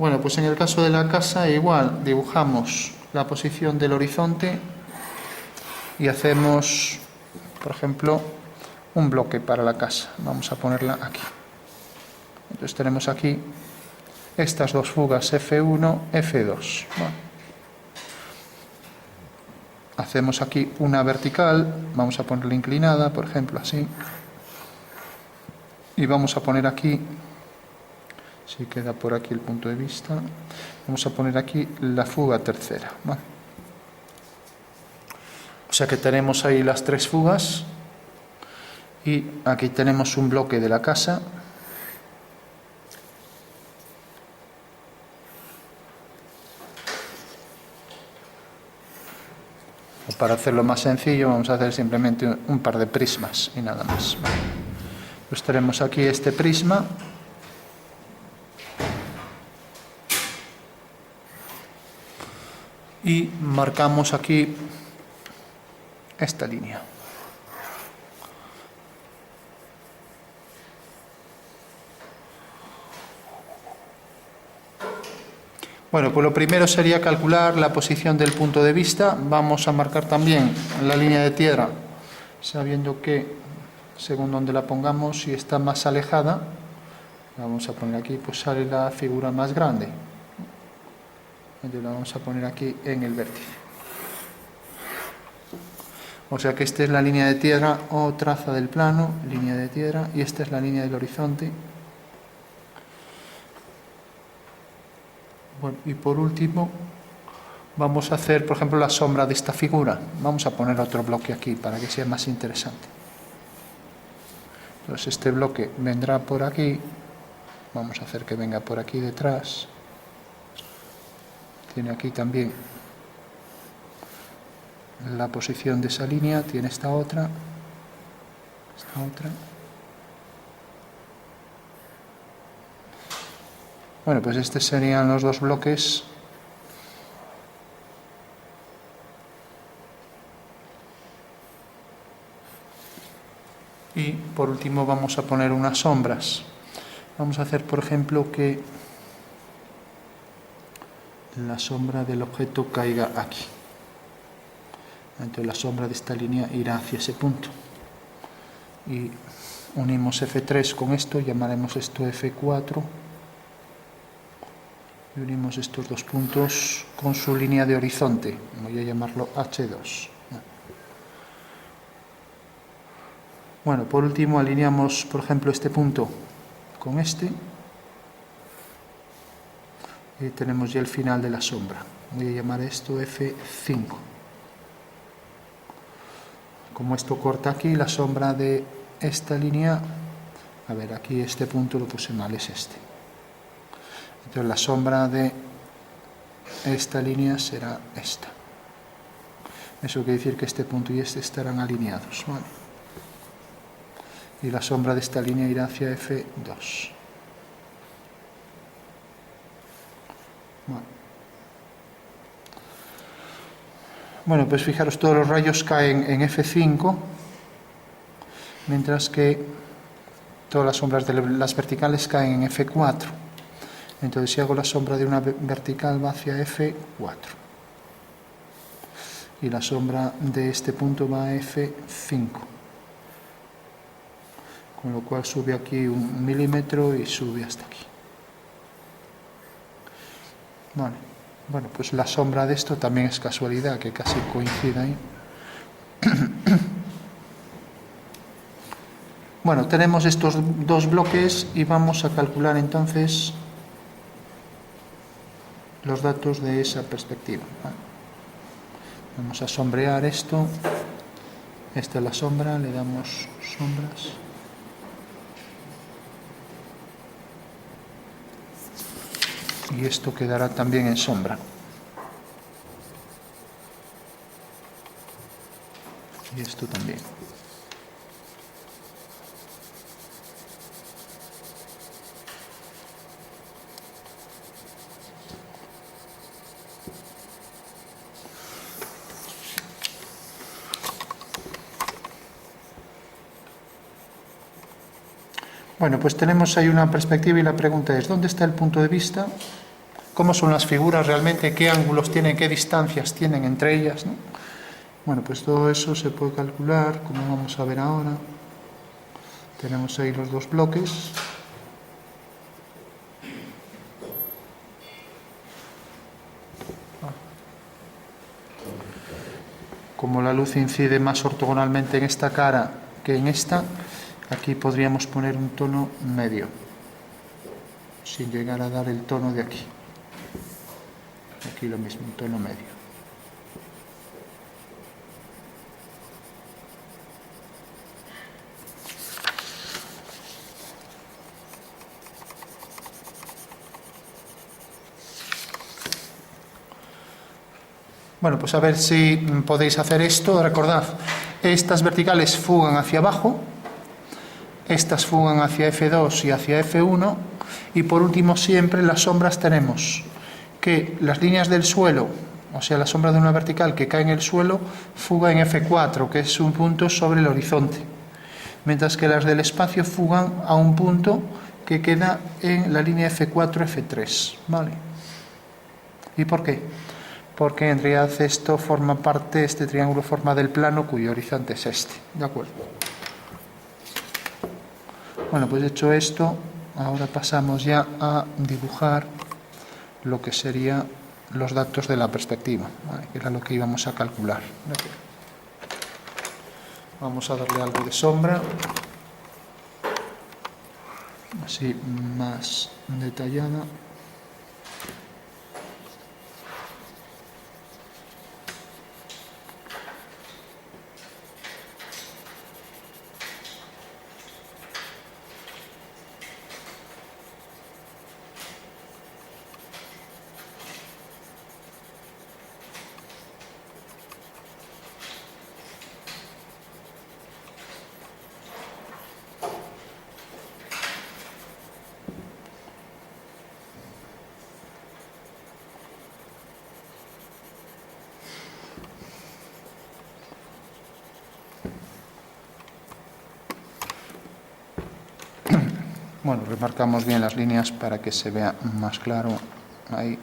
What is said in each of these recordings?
Bueno, pues en el caso de la casa igual, dibujamos la posición del horizonte y hacemos, por ejemplo, un bloque para la casa. Vamos a ponerla aquí. Entonces tenemos aquí estas dos fugas F1, F2. Bueno, hacemos aquí una vertical, vamos a ponerla inclinada, por ejemplo, así. Y vamos a poner aquí, si queda por aquí el punto de vista, vamos a poner aquí la fuga tercera. ¿Vale? O sea que tenemos ahí las tres fugas y aquí tenemos un bloque de la casa. O para hacerlo más sencillo vamos a hacer simplemente un par de prismas y nada más. ¿Vale? Pues tenemos aquí este prisma. Y marcamos aquí esta línea. Bueno, pues lo primero sería calcular la posición del punto de vista. Vamos a marcar también la línea de tierra, sabiendo que según donde la pongamos, si está más alejada, vamos a poner aquí, pues sale la figura más grande. Entonces la vamos a poner aquí en el vértice. O sea que esta es la línea de tierra o traza del plano, línea de tierra, y esta es la línea del horizonte. Bueno, y por último vamos a hacer, por ejemplo, la sombra de esta figura. Vamos a poner otro bloque aquí para que sea más interesante. Entonces este bloque vendrá por aquí. Vamos a hacer que venga por aquí detrás. Tiene aquí también la posición de esa línea. Tiene esta otra. Esta otra. Bueno, pues estos serían los dos bloques. Y por último vamos a poner unas sombras. Vamos a hacer, por ejemplo, que la sombra del objeto caiga aquí. Entonces la sombra de esta línea irá hacia ese punto. Y unimos F3 con esto, llamaremos esto F4. Y unimos estos dos puntos con su línea de horizonte. Voy a llamarlo H2. Bueno, por último alineamos, por ejemplo, este punto con este. Y tenemos ya el final de la sombra. Voy a llamar esto F5. Como esto corta aquí, la sombra de esta línea, a ver, aquí este punto lo puse mal, es este. Entonces la sombra de esta línea será esta. Eso quiere decir que este punto y este estarán alineados, ¿vale? Y la sombra de esta línea irá hacia F2. Bueno, pues fijaros, todos los rayos caen en F5, mientras que todas las sombras de las verticales caen en F4. Entonces si hago la sombra de una vertical va hacia F4. Y la sombra de este punto va a F5. Con lo cual sube aquí 1 milímetro y sube hasta aquí. Vale. Bueno, pues la sombra de esto también es casualidad, que casi coincide ahí. Bueno, tenemos estos dos bloques y vamos a calcular entonces los datos de esa perspectiva. ¿Vale? Vamos a sombrear esto. Esta es la sombra, le damos sombras. Y esto quedará también en sombra. Y esto también. Bueno, pues tenemos ahí una perspectiva y la pregunta es, ¿dónde está el punto de vista? cómo son las figuras realmente, qué ángulos tienen, qué distancias tienen entre ellas, ¿no? Bueno, pues todo eso se puede calcular, como vamos a ver ahora. Tenemos ahí los dos bloques. Como la luz incide más ortogonalmente en esta cara que en esta, aquí podríamos poner un tono medio, sin llegar a dar el tono de aquí. Aquí lo mismo, un tono medio. Bueno, pues a ver si podéis hacer esto. Recordad, estas verticales fugan hacia abajo, estas fugan hacia F2 y hacia F1, y por último siempre las sombras tenemos que las líneas del suelo, o sea la sombra de una vertical que cae en el suelo, fuga en F4, que es un punto sobre el horizonte, mientras que las del espacio fugan a un punto que queda en la línea F4, F3, ¿vale? ¿Y por qué? Porque en realidad esto forma parte, este triángulo forma del plano cuyo horizonte es este, ¿de acuerdo? Bueno, pues hecho esto, ahora pasamos ya a dibujar lo que serían los datos de la perspectiva, ¿vale? Que era lo que íbamos a calcular. Vamos a darle algo de sombra, así más detallada. Bueno, remarcamos bien las líneas para que se vea más claro ahí,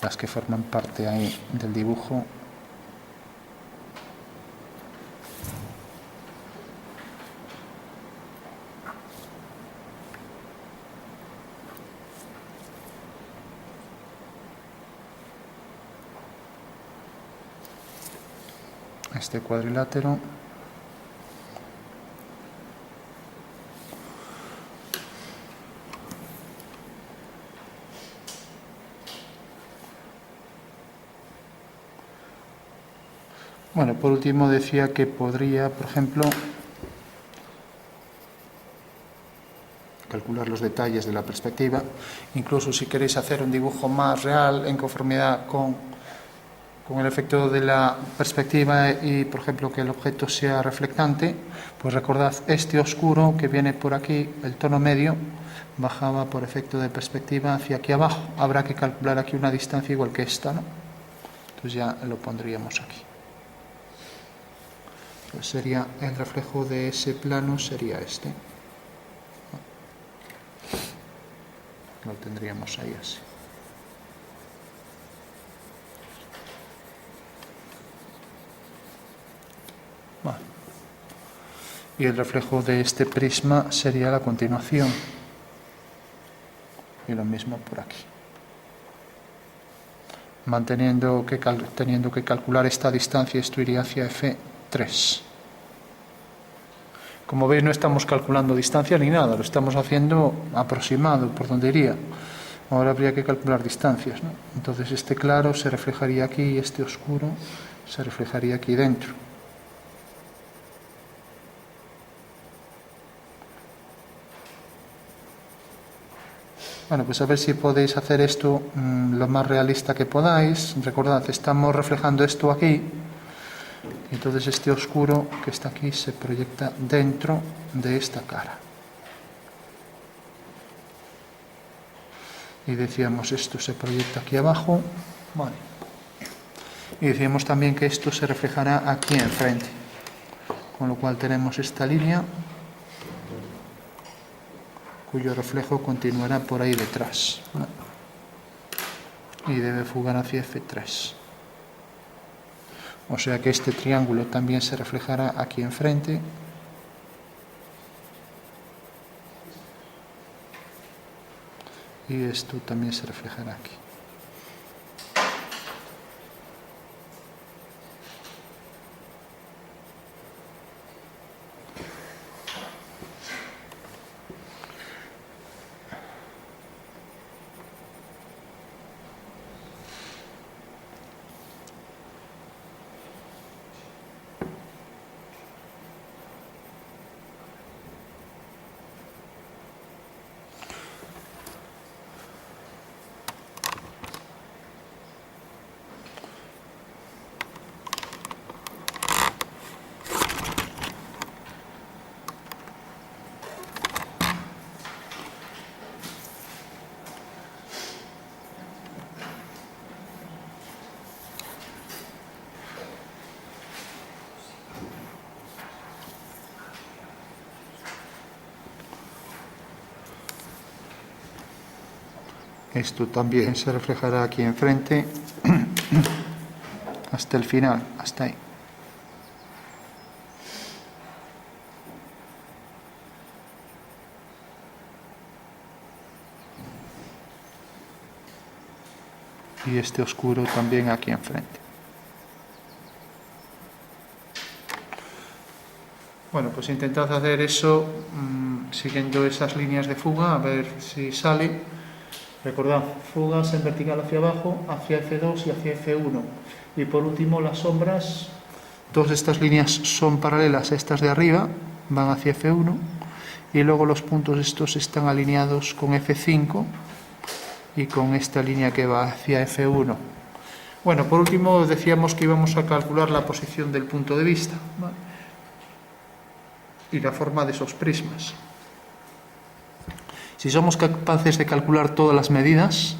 las que forman parte ahí del dibujo. Este cuadrilátero. Bueno, por último decía que podría, por ejemplo, calcular los detalles de la perspectiva, incluso si queréis hacer un dibujo más real en conformidad con el efecto de la perspectiva y, por ejemplo, que el objeto sea reflectante, pues recordad este oscuro que viene por aquí, el tono medio, bajaba por efecto de perspectiva hacia aquí abajo. Habrá que calcular aquí una distancia igual que esta, ¿no? Entonces ya lo pondríamos aquí. Pues sería el reflejo de ese plano, sería este. Lo tendríamos ahí así. Vale. Y el reflejo de este prisma sería la continuación. Y lo mismo por aquí. Teniendo que calcular esta distancia, esto iría hacia F3. Como veis, no estamos calculando distancia ni nada, lo estamos haciendo aproximado por donde iría. Ahora habría que calcular distancias, ¿no? Entonces este claro se reflejaría aquí y este oscuro se reflejaría aquí dentro. Bueno, pues a ver si podéis hacer esto lo más realista que podáis. Recordad, estamos reflejando esto aquí. Y entonces este oscuro que está aquí se proyecta dentro de esta cara. Y decíamos, esto se proyecta aquí abajo. Vale. Y decíamos también que esto se reflejará aquí enfrente. Con lo cual tenemos esta línea, cuyo reflejo continuará por ahí detrás. y debe fugar hacia F3. O sea que este triángulo también se reflejará aquí enfrente. Y esto también se reflejará aquí. Esto también se reflejará aquí enfrente hasta el final, hasta ahí. Y este oscuro también aquí enfrente. Bueno, pues intentad hacer eso siguiendo esas líneas de fuga, a ver si sale. Recordad, fugas en vertical hacia abajo, hacia F2 y hacia F1. Y por último, las sombras. Todas estas líneas son paralelas a estas de arriba, van hacia F1. Y luego los puntos estos están alineados con F5 y con esta línea que va hacia F1. Bueno, por último decíamos que íbamos a calcular la posición del punto de vista, ¿vale? Y la forma de esos prismas. Si somos capaces de calcular todas las medidas,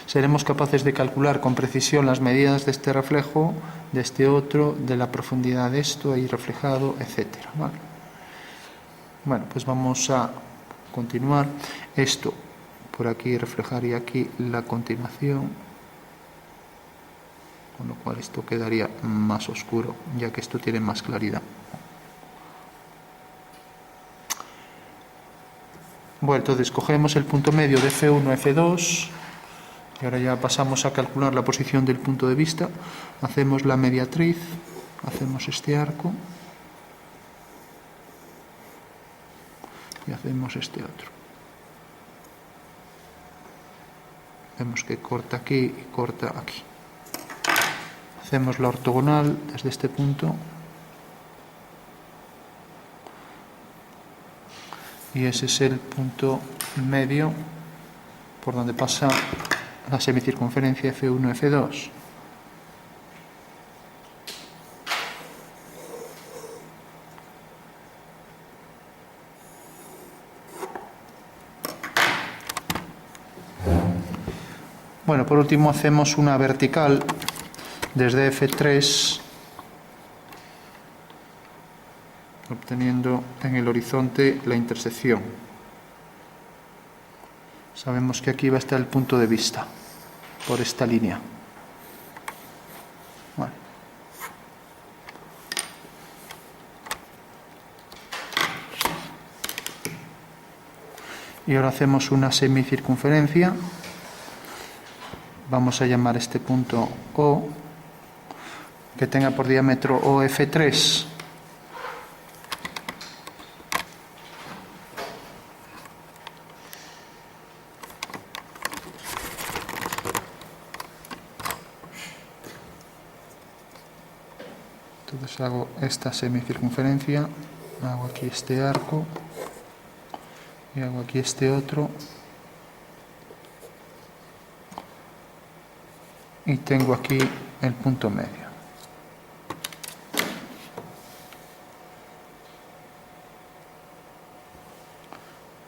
seremos capaces de calcular con precisión las medidas de este reflejo, de este otro, de la profundidad de esto ahí reflejado, etc. ¿Vale? Bueno, pues vamos a continuar. Esto por aquí reflejaría aquí la continuación, con lo cual esto quedaría más oscuro, ya que esto tiene más claridad. Bueno, entonces cogemos el punto medio de F1 a F2 y ahora ya pasamos a calcular la posición del punto de vista. Hacemos la mediatriz, hacemos este arco y hacemos este otro. Vemos que corta aquí y corta aquí. Hacemos la ortogonal desde este punto. Y ese es el punto medio por donde pasa la semicircunferencia F1 y F2. Bueno, por último hacemos una vertical desde F3, obteniendo en el horizonte la intersección. Sabemos que aquí va a estar el punto de vista, por esta línea. Bueno. Y ahora hacemos una semicircunferencia. Vamos a llamar este punto O, que tenga por diámetro OF3. Entonces hago esta semicircunferencia, hago aquí este arco y hago aquí este otro y tengo aquí el punto medio.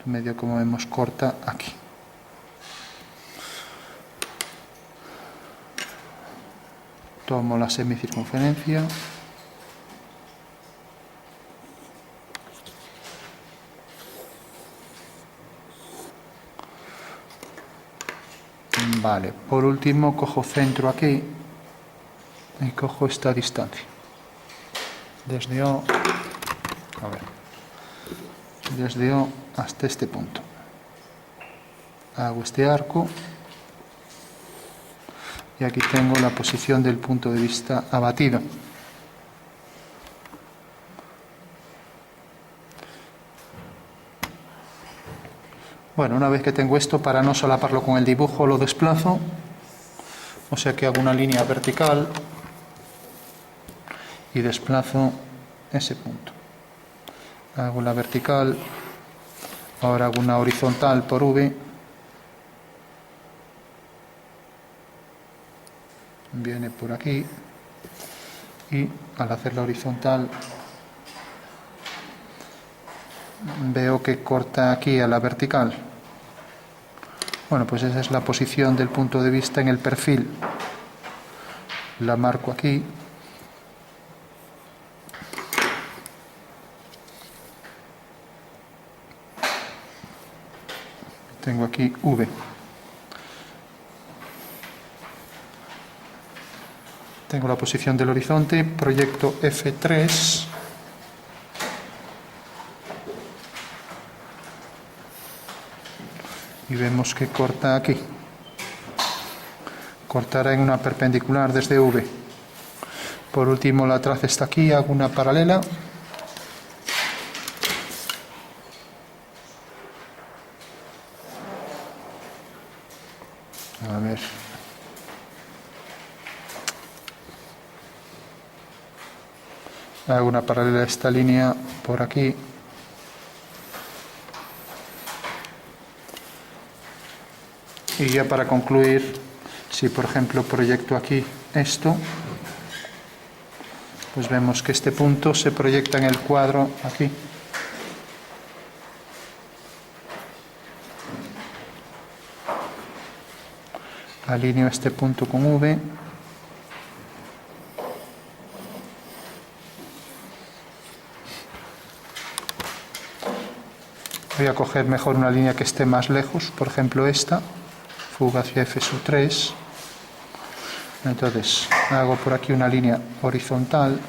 El medio, como vemos, corta aquí. Tomo la semicircunferencia. Vale, por último cojo centro aquí y cojo esta distancia. Desde O, a ver, desde O hasta este punto. Hago este arco y aquí tengo la posición del punto de vista abatido. Bueno, una vez que tengo esto, para no solaparlo con el dibujo, lo desplazo, o sea que hago una línea vertical y desplazo ese punto. Hago la vertical, ahora hago una horizontal por V, viene por aquí y al hacer la horizontal veo que corta aquí a la vertical. Bueno, pues esa es la posición del punto de vista en el perfil. La marco aquí. Tengo aquí V. Tengo la posición del horizonte, proyecto F3. Y vemos que corta aquí. Cortará en una perpendicular desde V. Por último, la traza está aquí, hago una paralela. A ver. Hago una paralela a esta línea por aquí. Y ya para concluir, si por ejemplo proyecto aquí esto, pues vemos que este punto se proyecta en el cuadro aquí. Alineo este punto con V. Voy a coger mejor una línea que esté más lejos, por ejemplo esta. Fuga hacia F sub 3. Entonces hago por aquí una línea horizontal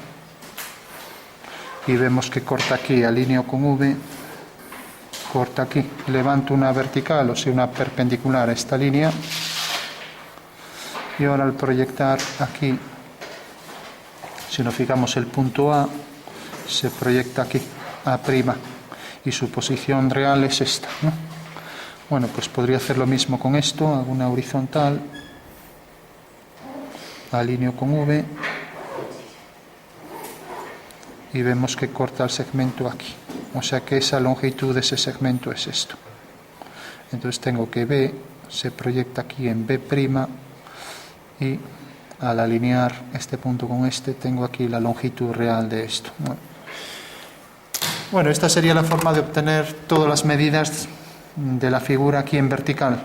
y vemos que corta aquí, alineo con V, corta aquí, levanto una vertical, o sea una perpendicular a esta línea, y ahora al proyectar aquí, si nos fijamos el punto A se proyecta aquí, A', y su posición real es esta, ¿no? Bueno, pues podría hacer lo mismo con esto, hago una horizontal, alineo con V y vemos que corta el segmento aquí, o sea que esa longitud de ese segmento es esto. Entonces tengo que B se proyecta aquí en B' y al alinear este punto con este tengo aquí la longitud real de esto. Bueno, esta sería la forma de obtener todas las medidas de la figura aquí en vertical,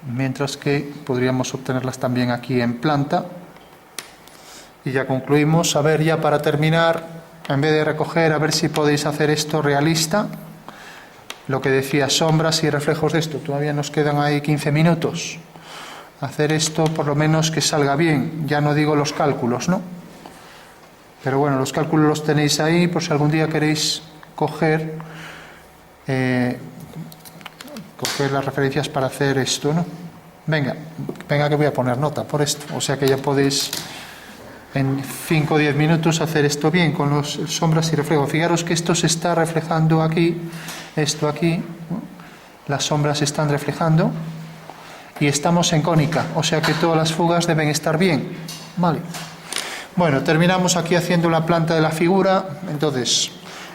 mientras que podríamos obtenerlas también aquí en planta. Y ya concluimos. A ver, ya para terminar, en vez de recoger, a ver si podéis hacer esto realista, lo que decía, sombras y reflejos de esto, todavía nos quedan ahí 15 minutos, hacer esto por lo menos que salga bien, ya no digo los cálculos, ¿no? Pero bueno, los cálculos los tenéis ahí por si algún día queréis coger las referencias para hacer esto, ¿no? Venga que voy a poner nota por esto, o sea que ya podéis en 5 o 10 minutos hacer esto bien con los sombras y reflejos. Fijaros que esto se está reflejando aquí, esto aquí, ¿no? Las sombras se están reflejando y estamos en cónica, o sea que todas las fugas deben estar bien, ¿vale? Bueno, terminamos aquí haciendo la planta de la figura. Entonces,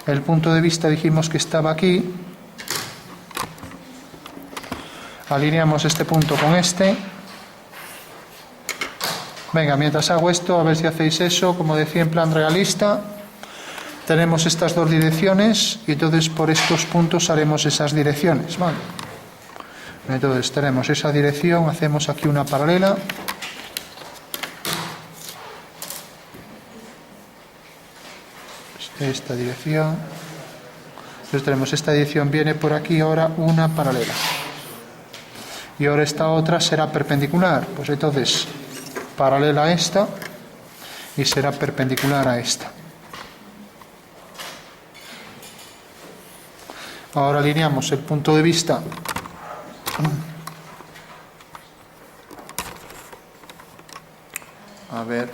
el punto de vista dijimos que estaba aquí. Alineamos este punto con este. Venga, mientras hago esto, a ver si hacéis eso, como decía, en plan realista. Tenemos estas dos direcciones y entonces por estos puntos haremos esas direcciones, ¿vale? Entonces tenemos esa dirección, hacemos aquí una paralela. Esta dirección. Entonces tenemos esta dirección, viene por aquí ahora una paralela. y ahora esta otra será perpendicular, pues entonces paralela a esta y será perpendicular a esta. Ahora alineamos el punto de vista a ver,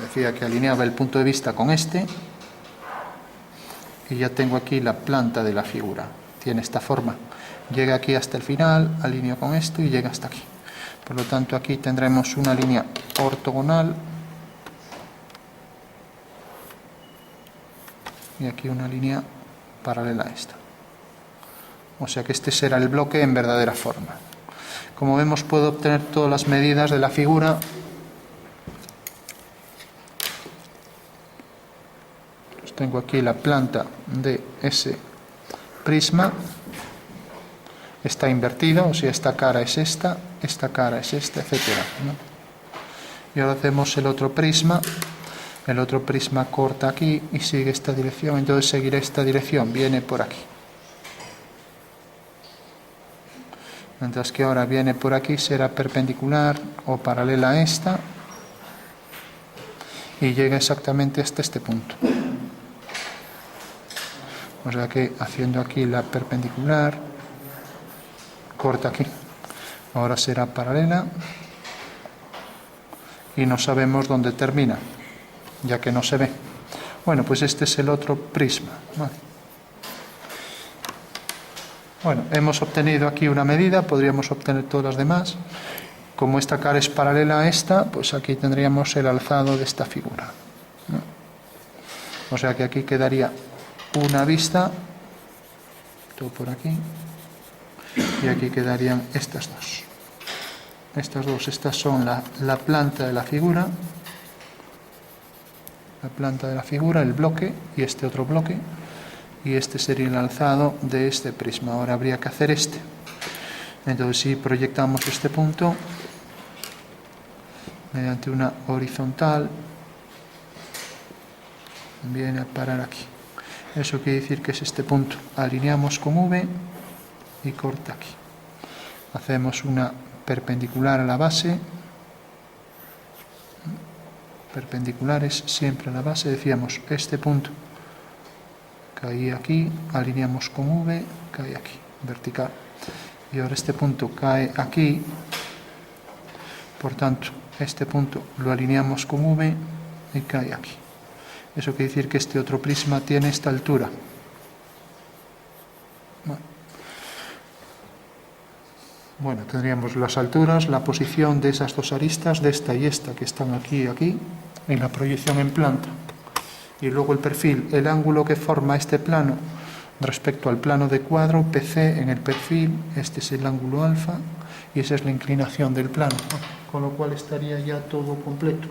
decía que alineaba el punto de vista con este y ya tengo aquí la planta de la figura, tiene esta forma, llega aquí hasta el final, alineo con esto y llega hasta aquí, por lo tanto aquí tendremos una línea ortogonal y aquí una línea paralela a esta. O sea que este será el bloque en verdadera forma. Como vemos, puedo obtener todas las medidas de la figura. Pues tengo aquí la planta de ese prisma. Está invertida, o sea, esta cara es esta cara es esta, etc., ¿no? Y ahora hacemos el otro prisma. El otro prisma corta aquí y sigue esta dirección, entonces seguiré esta dirección, viene por aquí. Mientras que ahora viene por aquí, será perpendicular o paralela a esta y llega exactamente hasta este punto. O sea que haciendo aquí la perpendicular, corta aquí. Ahora será paralela y no sabemos dónde termina, ya que no se ve. Bueno, pues este es el otro prisma. Bueno, hemos obtenido aquí una medida, podríamos obtener todas las demás. Como esta cara es paralela a esta, pues aquí tendríamos el alzado de esta figura, ¿no? O sea que aquí quedaría una vista, todo por aquí, y aquí quedarían estas dos. Estas son la planta de la figura, el bloque y este otro bloque, y este sería el alzado de este prisma. Ahora habría que hacer este. Entonces, si proyectamos este punto mediante una horizontal, viene a parar aquí. Eso quiere decir que es este punto. Alineamos con V y corta aquí. Hacemos una perpendicular a la base. Perpendiculares siempre a la base. Decíamos, este punto cae aquí, alineamos con V, cae aquí, vertical. Y ahora este punto cae aquí, por tanto, este punto lo alineamos con V y cae aquí. Eso quiere decir que este otro prisma tiene esta altura. Bueno, tendríamos las alturas, la posición de esas dos aristas, de esta y esta, que están aquí y aquí, en la proyección en planta. Y luego el perfil, el ángulo que forma este plano respecto al plano de cuadro, PC en el perfil, este es el ángulo alfa y esa es la inclinación del plano, con lo cual estaría ya todo completo.